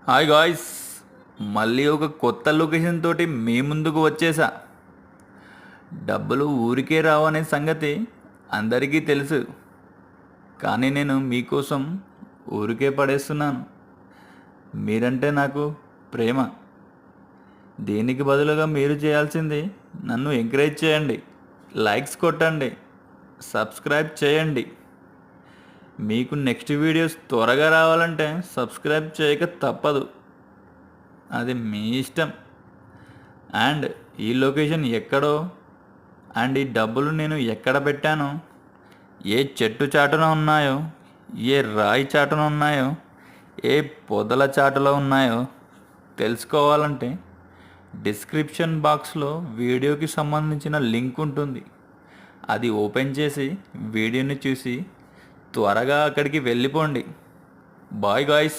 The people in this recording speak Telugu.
హాయ్ గాయ్స్, మళ్ళీ ఒక కొత్త లొకేషన్ తోటి మీ ముందుకు వచ్చేసా. డబ్బులు ఊరికే రావనే సంగతి అందరికీ తెలుసు, కానీ నేను మీకోసం ఊరికే పడేస్తున్నాను. మీరంటే నాకు ప్రేమ. దీనికి బదులుగా మీరు చేయాల్సింది నన్ను ఎంకరేజ్ చేయండి, లైక్స్ కొట్టండి, సబ్స్క్రైబ్ చేయండి. మీకు నెక్స్ట్ వీడియోస్ త్వరగా రావాలంటే సబ్స్క్రైబ్ చేయక తప్పదు. అది మీ ఇష్టం. అండ్ ఈ లొకేషన్ ఎక్కడో, అండ్ ఈ డబ్బులు నేను ఎక్కడ పెట్టానో, ఏ చెట్టు చాటున ఉన్నాయో, ఏ రాయి చాటున ఉన్నాయో, ఏ పొదల చాటులో ఉన్నాయో తెలుసుకోవాలంటే డిస్క్రిప్షన్ బాక్స్లో వీడియోకి సంబంధించిన లింక్ ఉంటుంది. అది ఓపెన్ చేసి వీడియోని చూసి త్వరగా అక్కడికి వెళ్ళిపోండి. Bye guys.